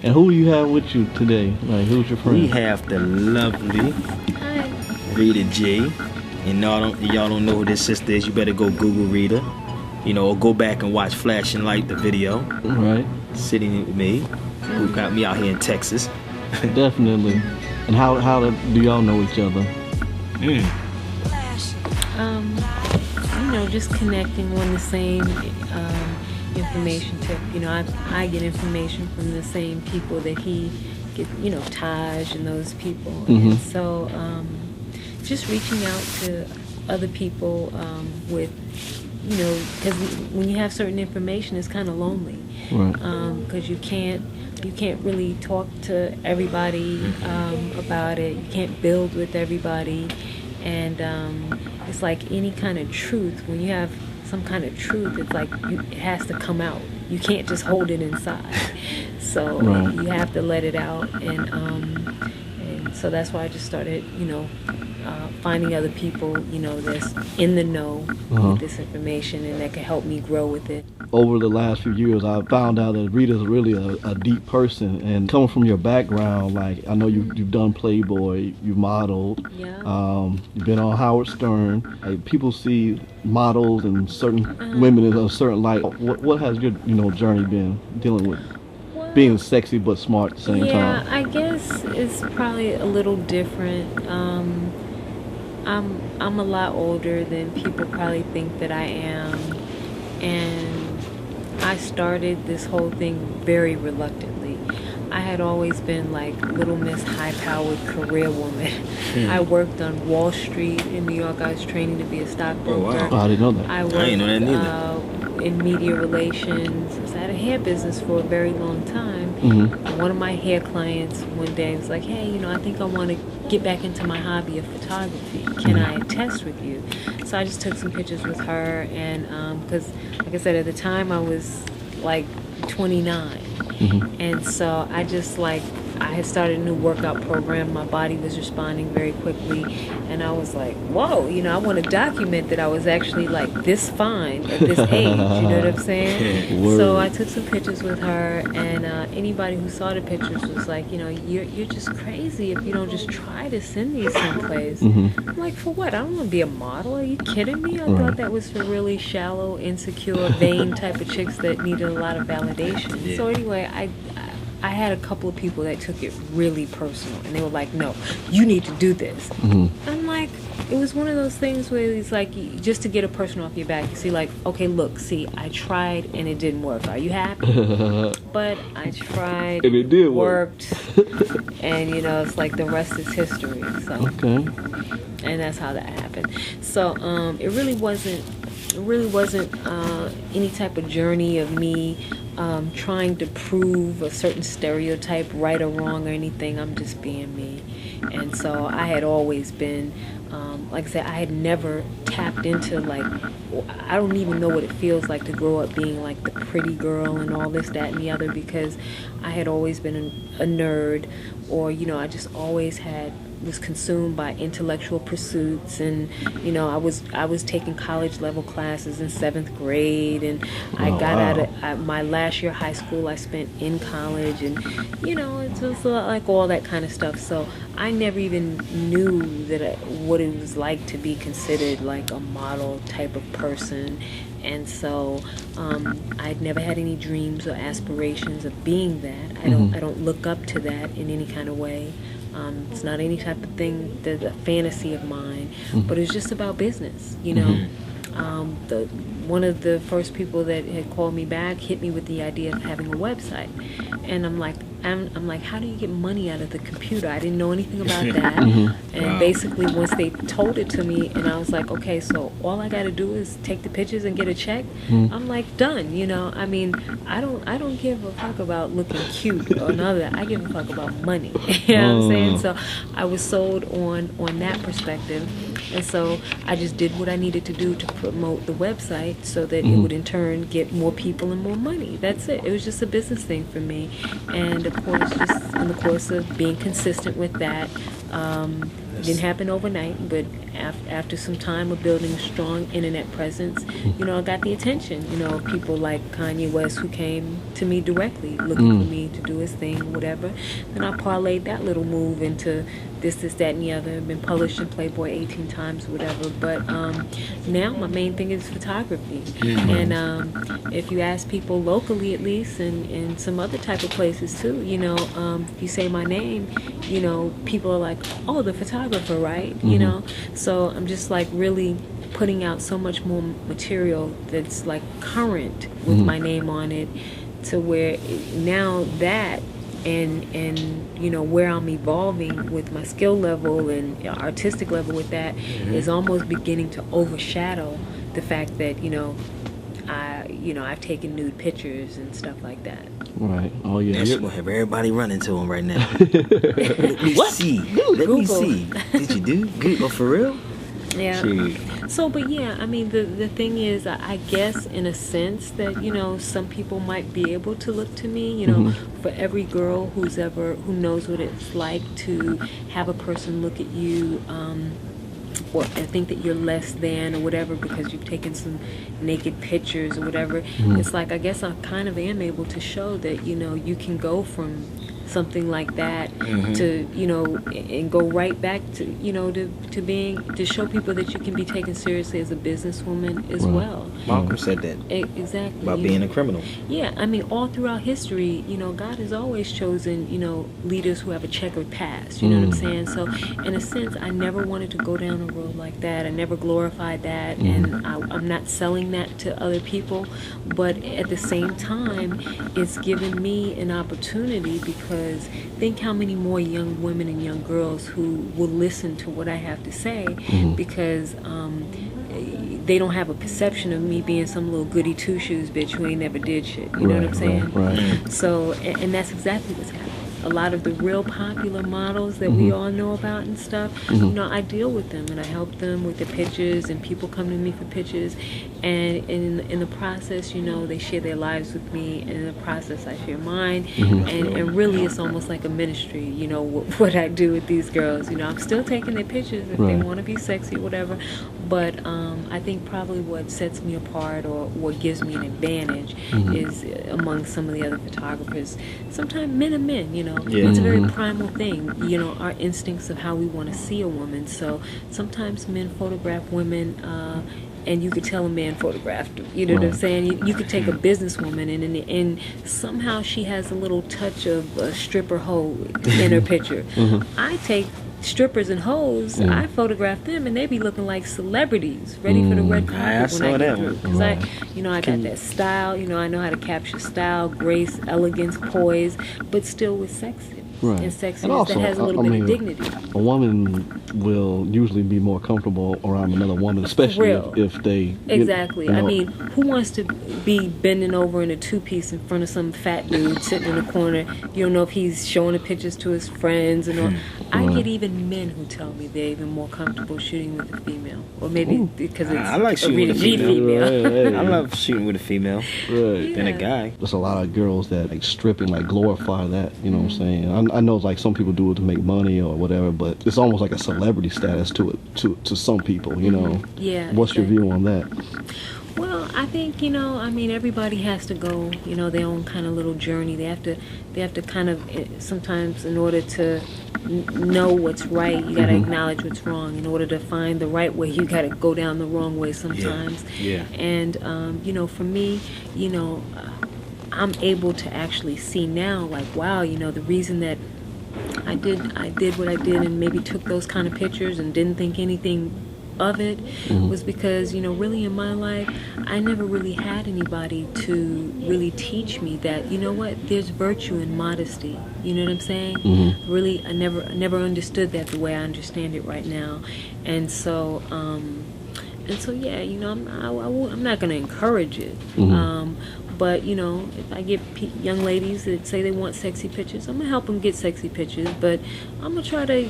And who you have with you today? Like, who's your friend? We have the lovely Hi. Rita G. And y'all don't know who this sister is, you better go Google Rita. You know, or go back and watch Flashing Light, the video. Right. Sitting with me, who got me out here in Texas. Definitely. And how do y'all know each other? You know, just connecting on the same information tip. You know, I get information from the same people that he gets, you know, Taj and those people. And so just reaching out to other people with, you know, because when you have certain information, it's kind of lonely. Right. Because you can't really talk to everybody about it. You can't build with everybody. And it's like any kind of truth. When you have some kind of truth, it's like it has to come out. You can't just hold it inside. So you have to let it out. And so that's why I just started, you know, finding other people, you know, that's in the know with this information and that can help me grow with it. Over the last few years, I found out that Rita's really a deep person. And coming from your background, like, I know you've done Playboy, you've modeled, you've been on Howard Stern. Like, people see models and certain women in a certain light. What has your, you know, journey been dealing with being sexy but smart at the same time? Yeah, I guess it's probably a little different. I'm a lot older than people probably think that I am, and I started this whole thing very reluctantly. I had always been like Little Miss High-Powered Career Woman. I worked on Wall Street in New York. I was training to be a stockbroker. Oh, I didn't know that. I worked didn't know that neither. In media relations. I had a hair business for a very long time. One of my hair clients one day was like, hey, you know, I think I want to get back into my hobby of photography. Can I test with you? So I just took some pictures with her, and because, like I said, at the time I was like 29. And so I just I had started a new workout program. My body was responding very quickly, and I was like, whoa, you know, I want to document that I was actually like this fine at this age, you know what I'm saying? So I took some pictures with her, and anybody who saw the pictures was like, you know, you're just crazy if you don't just try to send these someplace. I'm like, for what? I don't want to be a model. Are you kidding me? I thought that was for really shallow, insecure, vain type of chicks that needed a lot of validation. So anyway, I had a couple of people that took it really personal, and they were like, no, you need to do this. I'm like, it was one of those things where it's like, just to get a person off your back, you see, like, okay, look, see, I tried and it didn't work. Are you happy? But I tried, and it did worked, and you know, it's like the rest is history. So, and that's how that happened. So, it really wasn't any type of journey of me trying to prove a certain stereotype right or wrong or anything. I'm just being me. And so I had always been, like I said, I had never tapped into, like, I don't even know what it feels like to grow up being like the pretty girl and all this, that, and the other, because I had always been a nerd, or, you know, I just always was consumed by intellectual pursuits, and you know, I was taking college level classes in 7th grade, and I got out of my last year of high school I spent in college, and you know, it was like all that kind of stuff. So I never even knew what it was like to be considered like a model type of person. And so I'd never had any dreams or aspirations of being that. I don't look up to that in any kind of way. It's not any type of thing that's a fantasy of mine, but it's just about business, you know. One of the first people that had called me back hit me with the idea of having a website, and I'm like, how do you get money out of the computer? I didn't know anything about that. And basically, once they told it to me, and I was like, okay, so all I got to do is take the pictures and get a check. I'm like, done. You know, I mean, I don't give a fuck about looking cute or none of that. I give a fuck about money. You know what I'm saying? So I was sold on that perspective. And so I just did what I needed to do to promote the website so that it would in turn get more people and more money. That's it. It was just a business thing for me. And of course, just in the course of being consistent with that, didn't happen overnight, but after some time of building a strong internet presence, I got the attention, of people like Kanye West, who came to me directly looking for me to do his thing, whatever. Then I parlayed that little move into this, that, and the other. Been published in Playboy 18 times, whatever. But now my main thing is photography. And if you ask people locally, at least, and some other type of places too, if you say my name, people are like, oh, the photographer, right? So I'm just like really putting out so much more material that's like current with my name on it, to where now that and where I'm evolving with my skill level and artistic level with that is almost beginning to overshadow the fact that I've taken nude pictures and stuff like that. Right. Oh yeah. She's gonna have everybody running to him right now. Let me see. Let me see. Did you do good? Oh, for real? Yeah. Shoot. So, but yeah, I mean, the thing is, I guess in a sense that, some people might be able to look to me, for every girl who knows what it's like to have a person look at you, and think that you're less than or whatever because you've taken some naked pictures or whatever. It's like, I guess I kind of am able to show that, you can go from something like that to and go right back to to being, to show people that you can be taken seriously as a businesswoman as well. Malcolm said that exactly about being a criminal. Yeah, I mean, all throughout history, God has always chosen leaders who have a checkered past. You know what I'm saying? So in a sense, I never wanted to go down a road like that. I never glorified that, and I'm not selling that to other people. But at the same time, it's given me an opportunity, because think how many more young women and young girls who will listen to what I have to say, because they don't have a perception of me being some little goody two-shoes bitch who ain't never did shit. You know what I'm saying? Right. So, and that's exactly what's happening. A lot of the real popular models that we all know about and stuff, I deal with them and I help them with the pictures, and people come to me for pictures, and in the process, they share their lives with me, and in the process I share mine, and really it's almost like a ministry, what I do with these girls. I'm still taking their pictures if they want to be sexy, whatever, but I think probably what sets me apart, or what gives me an advantage, is among some of the other photographers, sometimes men are men, it's a very primal thing, our instincts of how we want to see a woman. So sometimes men photograph women, and you could tell a man photographed her. You know what I'm saying? You could take a businesswoman, and somehow she has a little touch of a stripper hoe in her picture. I take strippers and hoes, I photograph them, and they be looking like celebrities, ready for the red carpet when I get through. Because I got that style. I know how to capture style, grace, elegance, poise, but still with sexy. And sexiness and also, that has a little bit of dignity. A woman will usually be more comfortable around another woman, especially if they... Exactly. I mean, who wants to be bending over in a two-piece in front of some fat dude sitting in a corner? You don't know if he's showing the pictures to his friends and all. I get even men who tell me they're even more comfortable shooting with a female. Or maybe because it's I like shooting with a female. I love shooting with a female than a guy. There's a lot of girls that like strip and like glorify that, you know what I'm saying? I know like some people do it to make money or whatever, but it's almost like a celebrity status to it to some people, Yeah. What's your view on that? Well, I think, everybody has to go, their own kind of little journey. They have to kind of, sometimes in order to know what's right, you got to acknowledge what's wrong. In order to find the right way, you got to go down the wrong way sometimes. And, for me, I'm able to actually see now, like, wow, the reason that I did what I did and maybe took those kind of pictures and didn't think anything of it was because, really in my life, I never really had anybody to really teach me that, there's virtue in modesty. You know what I'm saying? Really, I never understood that the way I understand it right now. And so, yeah, I'm not going to encourage it. But, if I get young ladies that say they want sexy pictures, I'm going to help them get sexy pictures. But I'm going to try to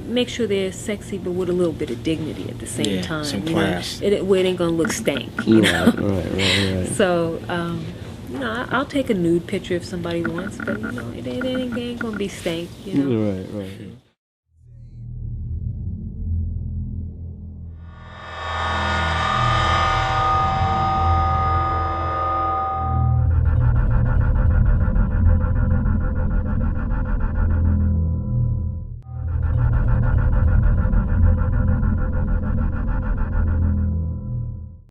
make sure they're sexy, but with a little bit of dignity at the same time. Some class. Where it ain't going to look stank, Right. So, I'll take a nude picture if somebody wants, but, it ain't going to be stank, Right.